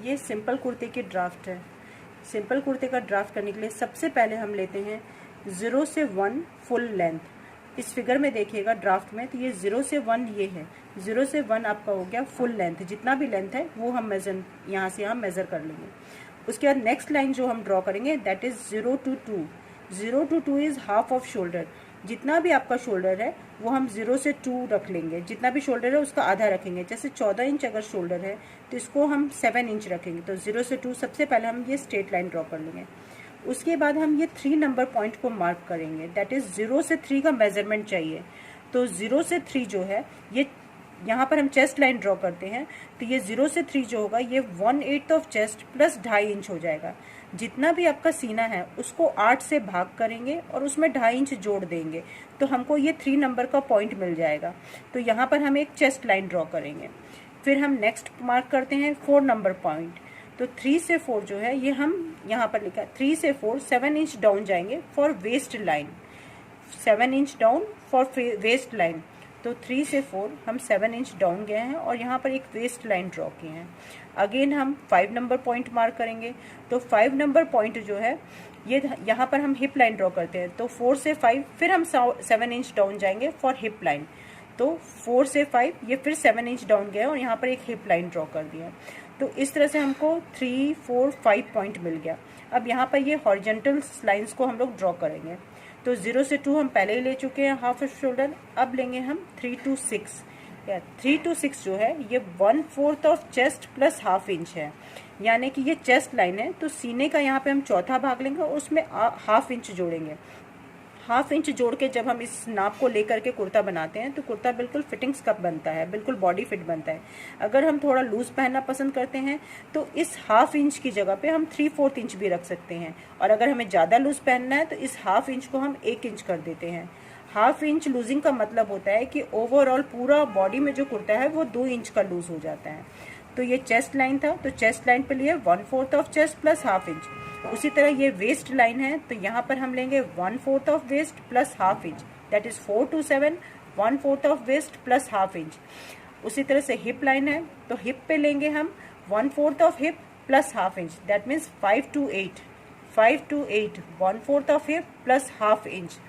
ये सिंपल कुर्ते की ड्राफ्ट है। सिंपल कुर्ते का ड्राफ्ट करने के लिए सबसे पहले हम लेते हैं 0 से 1 फुल लेंथ। इस फिगर में देखिएगा ड्राफ्ट में, तो ये 0 से 1 ये है, 0 से 1 आपका हो गया फुल लेंथ। जितना भी लेंथ है वो हम मेजर यहाँ से यहाँ मेजर कर लेंगे। उसके बाद नेक्स्ट लाइन जो हम ड्रॉ करेंगे that is 0 to 2। 0 to 2 is half off shoulder. जितना भी आपका शोल्डर है वो हम 0 से 2 रख लेंगे। जितना भी शोल्डर है उसका आधा रखेंगे। जैसे 14 इंच अगर शोल्डर है तो इसको हम 7 इंच रखेंगे। तो 0 से 2 सबसे पहले हम ये स्ट्रेट लाइन ड्रॉ कर लेंगे। उसके बाद हम ये 3 नंबर पॉइंट को मार्क करेंगे। दैट इज 0 से 3 का मेजरमेंट चाहिए। तो 0 से 3 जो है ये यहाँ पर हम चेस्ट लाइन ड्रॉ करते हैं, तो ये 0 से 3 जो होगा ये 1/8 ऑफ चेस्ट प्लस 2.5 इंच हो जाएगा। जितना भी आपका सीना है उसको 8 से भाग करेंगे और उसमें 2.5 इंच जोड़ देंगे, तो हमको ये 3 नंबर का पॉइंट मिल जाएगा। तो यहाँ पर हम एक चेस्ट लाइन ड्रॉ करेंगे। फिर हम नेक्स्ट मार्क करते हैं 4 नंबर पॉइंट। तो 3 से 4 जो है ये हम यहाँ पर लिखा है 3 से 4 7 इंच डाउन जाएंगे for waist line. 7 inch down for waist line. तो 3 से 4 हम 7 इंच डाउन गए हैं और यहाँ पर एक वेस्ट लाइन ड्रॉ किए हैं। अगेन हम 5 नंबर पॉइंट मार्क करेंगे। तो 5 नंबर पॉइंट जो है ये यहाँ पर हम हिप लाइन ड्रॉ करते हैं। तो 4 से 5 फिर हम 7 इंच डाउन जाएंगे फॉर हिप लाइन। तो 4 से 5 ये फिर 7 इंच डाउन गया और यहाँ पर एक हिप लाइन ड्रॉ कर दिया। तो इस तरह से हमको 3, 4, 5 पॉइंट मिल गया। अब यहाँ पर ये हॉरिजॉन्टल लाइंस को हम लोग ड्रॉ करेंगे। तो 0 से 2 हम पहले ही ले चुके हैं हाफ ऑफ शोल्डर। अब लेंगे हम 3 to 6। या 3 to 6 जो है ये 1/4 of chest plus half inch है, यानी कि ये चेस्ट लाइन है। तो सीने का यहाँ पे हम चौथा भाग लेंगे और उसमें हाफ इंच जोड़ेंगे। हाफ इंच जोड़ के जब हम इस नाप को लेकर के कुर्ता बनाते हैं तो कुर्ता बिल्कुल फिटिंग्स का बनता है, बिल्कुल बॉडी फिट बनता है। अगर हम थोड़ा लूज पहनना पसंद करते हैं तो इस हाफ इंच की जगह पे हम 3/4 इंच भी रख सकते हैं, और अगर हमें ज़्यादा लूज पहनना है तो इस हाफ इंच को हम 1 इंच कर देते हैं। हाफ इंच लूजिंग का मतलब होता है कि ओवरऑल पूरा बॉडी में जो कुर्ता है वो 2 इंच का लूज हो जाता है। तो ये चेस्ट लाइन था, तो चेस्ट लाइन पे लिए 1/4 of chest plus half inch. उसी तरह ये वेस्ट लाइन है, तो यहाँ पर हम लेंगे 1/4 of waist plus half inch, that is 4 to 7 1/4 of waist plus half inch. उसी तरह से हिप लाइन है, तो हिप पे लेंगे हम 1/4 of hip plus half inch, that means 5 to 8 1/4 of hip plus half inch.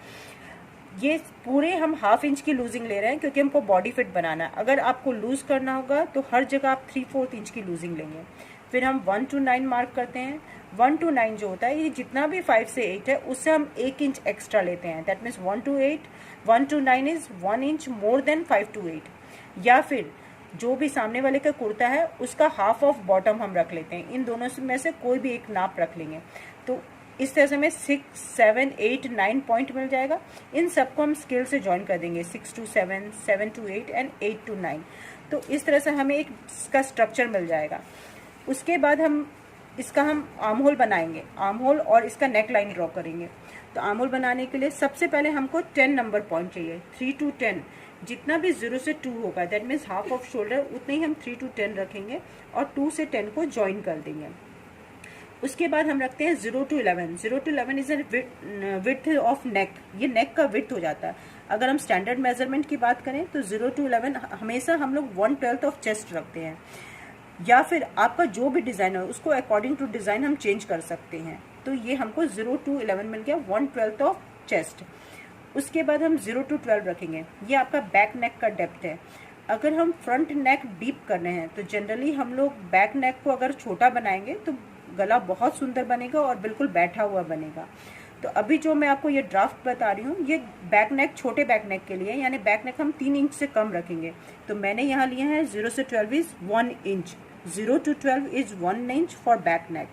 ये पूरे हम हाफ इंच की लूजिंग ले रहे हैं क्योंकि हमको बॉडी फिट बनाना है। अगर आपको लूज करना होगा तो हर जगह आप 3/4 इंच की लूजिंग लेंगे। फिर हम 1 to 9 मार्क करते हैं। 1 to 9 जो होता है ये जितना भी 5 से 8 है उससे हम 1 इंच एक्स्ट्रा लेते हैं। That means 1 to 8 1 to 9 is 1 inch more than 5 to 8। या फिर जो भी सामने वाले का कुर्ता है उसका हाफ ऑफ बॉटम हम रख लेते हैं। इन दोनों में से कोई भी एक नाप रख लेंगे। तो इस तरह से हमें 6, 7, 8, 9 पॉइंट मिल जाएगा। इन सबको हम स्केल से ज्वाइन कर देंगे 6 to 7, 7 to 8 एंड 8 to 9। तो इस तरह से हमें एक इसका स्ट्रक्चर मिल जाएगा। उसके बाद हम आर्म होल बनाएंगे, आर्म होल और इसका नेक लाइन ड्रॉ करेंगे। तो आर्म होल बनाने के लिए सबसे पहले हमको 10 नंबर पॉइंट चाहिए। 3 to 10 जितना भी 0 से 2 होगा that means half off shoulder, उतने ही हम 3 to 10 रखेंगे और 2 से 10 को ज्वाइन कर देंगे। उसके बाद हम रखते हैं 0 to 11। 0 to 11 is width of neck, ये नेक का विड्थ हो जाता है। अगर हम स्टैंडर्ड मेजरमेंट की बात करें तो 0 to 11 हमेशा हम लोग 1/12 ऑफ चेस्ट रखते हैं, या फिर आपका जो भी डिज़ाइन हो उसको अकॉर्डिंग टू डिज़ाइन हम चेंज कर सकते हैं। तो ये हमको 0 to 11 मिल गया, 1/12 ऑफ चेस्ट। उसके बाद हम 0 to 12 रखेंगे, ये आपका बैक नेक का डेप्थ है। अगर हम फ्रंट नेक डीप कर रहे हैं तो जनरली हम लोग बैक नेक को अगर छोटा बनाएंगे तो गला बहुत सुंदर बनेगा और बिल्कुल बैठा हुआ बनेगा। तो अभी जो मैं आपको ये ड्राफ्ट बता रही हूँ ये बैक नेक, छोटे बैक नेक के लिए, यानी बैक नेक हम 3 इंच से कम रखेंगे। तो मैंने यहाँ लिए हैं 0 से 12 is 1 inch, 0 to 12 is 1 inch for back neck.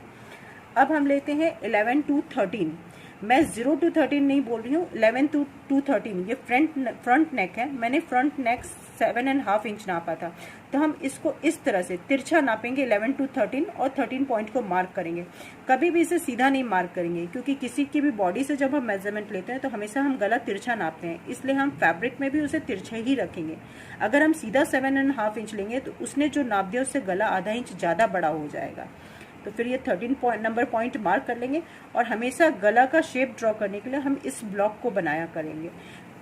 अब हम लेते हैं 11 to 13। मैं 0 to 13 नहीं बोल रही हूँ, 11 to 13। ये फ्रंट नेक है, मैंने फ्रंट नेक 7.5 इंच नापा था। तो हम इसको इस तरह से तिरछा नापेंगे 11 to 13 और 13 पॉइंट को मार्क करेंगे। कभी भी इसे सीधा नहीं मार्क करेंगे क्योंकि किसी की भी बॉडी से जब हम मेजरमेंट लेते हैं तो हमेशा हम गला तिरछा नापते हैं, इसलिए हम फैब्रिक में भी उसे तिरछा ही रखेंगे। अगर हम सीधा 7.5 इंच लेंगे तो उसने जो नाप दिया उससे गला आधा इंच ज़्यादा बड़ा हो जाएगा। तो फिर ये 13 नंबर पॉइंट मार्क कर लेंगे और हमेशा गला का शेप ड्रॉ करने के लिए हम इस ब्लॉक को बनाया करेंगे।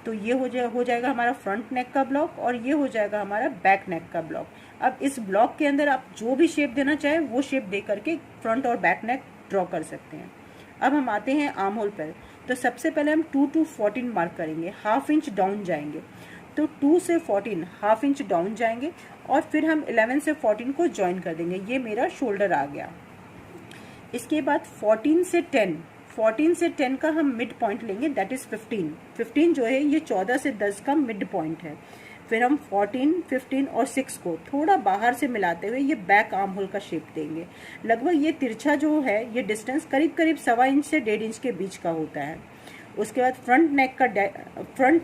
तो ये हो जाएगा हमारा फ्रंट नेक का ब्लॉक और ये हो जाएगा हमारा बैक नेक का ब्लॉक। अब इस ब्लॉक के अंदर आप जो भी शेप देना चाहे वो शेप दे करके फ्रंट और बैक नेक ड्रॉ कर सकते हैं। अब हम आते हैं आर्म होल पर। तो सबसे पहले हम 2 to 14 मार्क करेंगे, ½ इंच डाउन जाएंगे। तो 2 से 14 ½ इंच डाउन जाएंगे और फिर हम 11 से 14 को ज्वाइन कर देंगे। ये मेरा शोल्डर आ गया। इसके बाद 14 से 10 का हम मिड पॉइंट लेंगे, दैट इज 15 जो है ये 14 से 10 का मिड पॉइंट है। फिर हम 14, 15 और 6 को थोड़ा बाहर से मिलाते हुए ये बैक आर्म होल का शेप देंगे। लगभग ये तिरछा जो है ये डिस्टेंस करीब करीब 1.25 इंच से 1.5 इंच के बीच का होता है। उसके बाद फ्रंट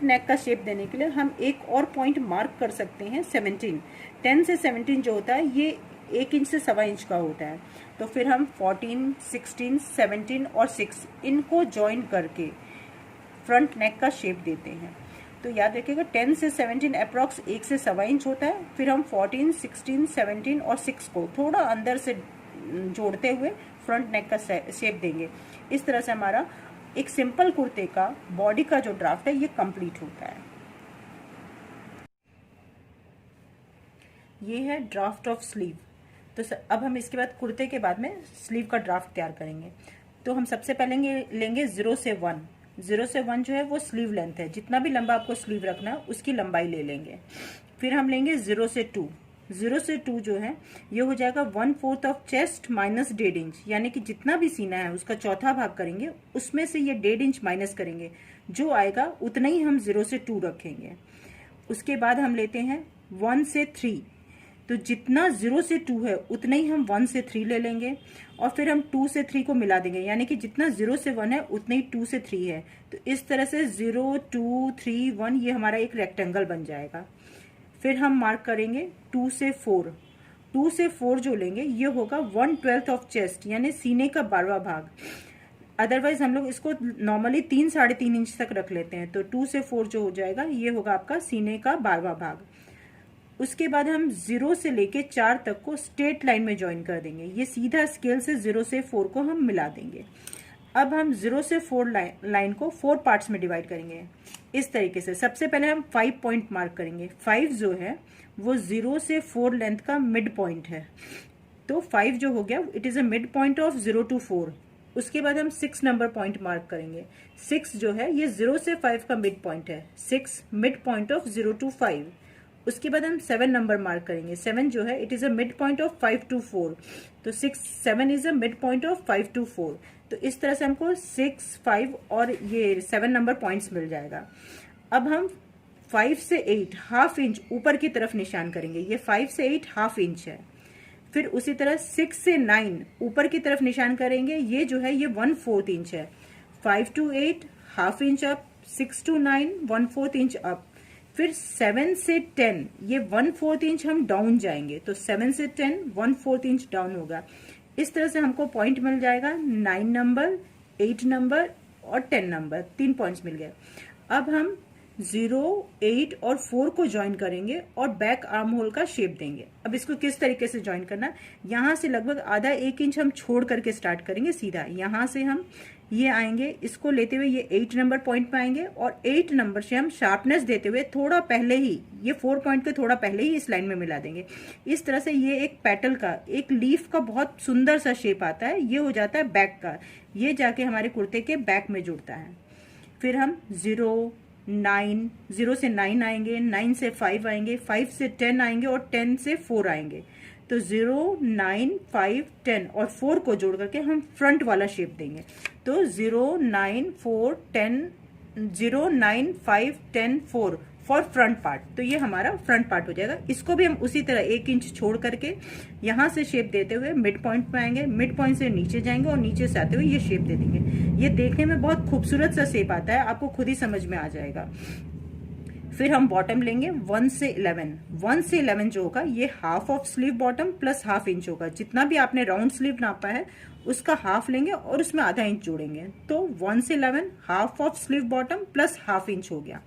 नेक का शेप देने के लिए हम एक और पॉइंट मार्क कर सकते हैं 17। 10 से 17 जो होता है ये 1 इंच से 1.25 इंच का होता है। तो फिर हम 14, 16, 17 और 6 इनको ज्वाइन करके फ्रंट नेक का शेप देते हैं। तो याद रखिएगा 10 से 17 अप्रॉक्स 1 से 1.25 इंच होता है। फिर हम 14, 16, 17 और 6 को थोड़ा अंदर से जोड़ते हुए फ्रंट नेक का शेप देंगे। इस तरह से हमारा एक सिंपल कुर्ते का बॉडी का जो ड्राफ्ट है ये कंप्लीट होता है। ये है ड्राफ्ट ऑफ स्लीव। तो अब हम इसके बाद कुर्ते के बाद में स्लीव का ड्राफ्ट तैयार करेंगे। तो हम सबसे पहले लेंगे 0 से 1। 0 से 1 जो है वो स्लीव लेंथ है, जितना भी लंबा आपको स्लीव रखना है उसकी लंबाई ले लेंगे। फिर हम लेंगे 0 से 2। 0 से 2 जो है ये हो जाएगा 1/4 ऑफ चेस्ट माइनस 1.5 इंच, यानी कि जितना भी सीना है उसका चौथा भाग करेंगे, उसमें से ये 1.5 इंच माइनस करेंगे, जो आएगा उतना ही हम 0 से 2 रखेंगे। उसके बाद हम लेते हैं 1 से 3। तो जितना 0 से 2 है उतना ही हम 1 से 3 ले लेंगे और फिर हम 2 से 3 को मिला देंगे, यानी कि जितना 0 से 1 है उतना ही 2 से 3 है। तो इस तरह से 0, 2, 3, 1 ये हमारा एक रेक्टेंगल बन जाएगा। फिर हम मार्क करेंगे 2 से 4। 2 से 4 जो लेंगे ये होगा 1/12 ऑफ चेस्ट, यानी सीने का 12वां भाग। अदरवाइज हम लोग इसको नॉर्मली 3, 3.5 इंच तक रख लेते हैं। तो 2 से 4 जो हो जाएगा ये होगा आपका सीने का 12वां भाग। उसके बाद हम 0 से लेके 4 तक को स्ट्रेट लाइन में ज्वाइन कर देंगे। ये सीधा स्केल से 0 से 4 को हम मिला देंगे। अब हम 0 से 4 लाइन को 4 पार्ट्स में डिवाइड करेंगे इस तरीके से। सबसे पहले हम 5 पॉइंट मार्क करेंगे। 5 जो है वो 0 से 4 लेंथ का मिड पॉइंट है। तो 5 जो हो गया it is a mid point of 0 to 4। उसके बाद हम 6 नंबर पॉइंट मार्क करेंगे। 6 जो है ये 0 से 5 का मिड पॉइंट है। 6 मिड पॉइंट ऑफ 0 to 5। उसके बाद हम 7 नंबर मार्क करेंगे। 7 जो है it is a mid point of 5 to 4। तो 7 is a mid point of 5 to 4। तो इस तरह से हमको 6, 5 और ये 7 नंबर पॉइंट्स मिल जाएगा। अब हम 5 से 8 ½ इंच ऊपर की तरफ निशान करेंगे। ये 5 से 8 ½ इंच है। फिर उसी तरह 6 से 9 ऊपर की तरफ निशान करेंगे। ये जो है ये 1/4 इंच है। 5 to 8 ½ inch up, 6 to 9 1/4 inch up. फिर 7 से 10 ये 1/4 इंच हम डाउन जाएंगे। तो 7 से 10 1/4 इंच डाउन होगा। इस तरह से हमको पॉइंट मिल जाएगा 9 नंबर, 8 नंबर और 10 नंबर। 3 पॉइंट्स मिल गए। अब हम 0, 8 और 4 को ज्वाइन करेंगे और बैक आर्म होल का शेप देंगे। अब इसको किस तरीके से ज्वाइन करना, यहाँ से लगभग आधा 1 इंच हम छोड़ करके स्टार्ट करेंगे सीधा। यहाँ से हम ये आएंगे, इसको लेते हुए ये 8 नंबर पॉइंट पे आएंगे और 8 नंबर से हम शार्पनेस देते हुए थोड़ा पहले ही ये 4 पॉइंट के थोड़ा पहले ही इस लाइन में मिला देंगे। इस तरह से ये एक पेटल का, एक लीफ का बहुत सुंदर सा शेप आता है। ये हो जाता है बैक का। ये जाके हमारे कुर्ते के बैक में जुड़ता है। फिर हम 0 से 9 आएंगे, 9 से 5 आएंगे, 5 से 10 आएंगे और 10 से 4 आएंगे। तो 0, 9, 5, 10 और 4 को जोड़ करके हम फ्रंट वाला शेप देंगे। तो 0, 9, 4, 10, 0, 9, 5, 10, 4 फॉर फ्रंट पार्ट। तो ये हमारा फ्रंट पार्ट हो जाएगा। इसको भी हम उसी तरह 1 इंच छोड़ करके यहाँ से शेप देते हुए मिड पॉइंट पे आएंगे, मिड पॉइंट से नीचे जाएंगे और नीचे से आते हुए ये शेप दे देंगे। ये देखने में बहुत खूबसूरत सा शेप आता है, आपको खुद ही समझ में आ जाएगा। फिर हम बॉटम लेंगे 1 से 11। 1 से 11 जो होगा ये ½ of sleeve bottom plus ½ inch होगा। जितना भी आपने राउंड स्लीव नापा है उसका ½ लेंगे और उसमें आधा इंच जोड़ेंगे। तो 1 से 11 ½ of sleeve bottom plus ½ inch हो गया।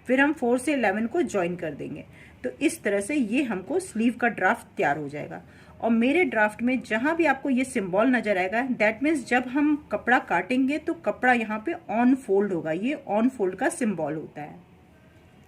फिर हम 4 से 11 को ज्वाइन कर देंगे। तो इस तरह से ये हमको स्लीव का ड्राफ्ट तैयार हो जाएगा। और मेरे ड्राफ्ट में जहां भी आपको ये सिंबल नजर आएगा, दैट मीन्स जब हम कपड़ा काटेंगे तो कपड़ा यहाँ पे ऑन फोल्ड होगा। ये ऑन फोल्ड का सिंबल होता है।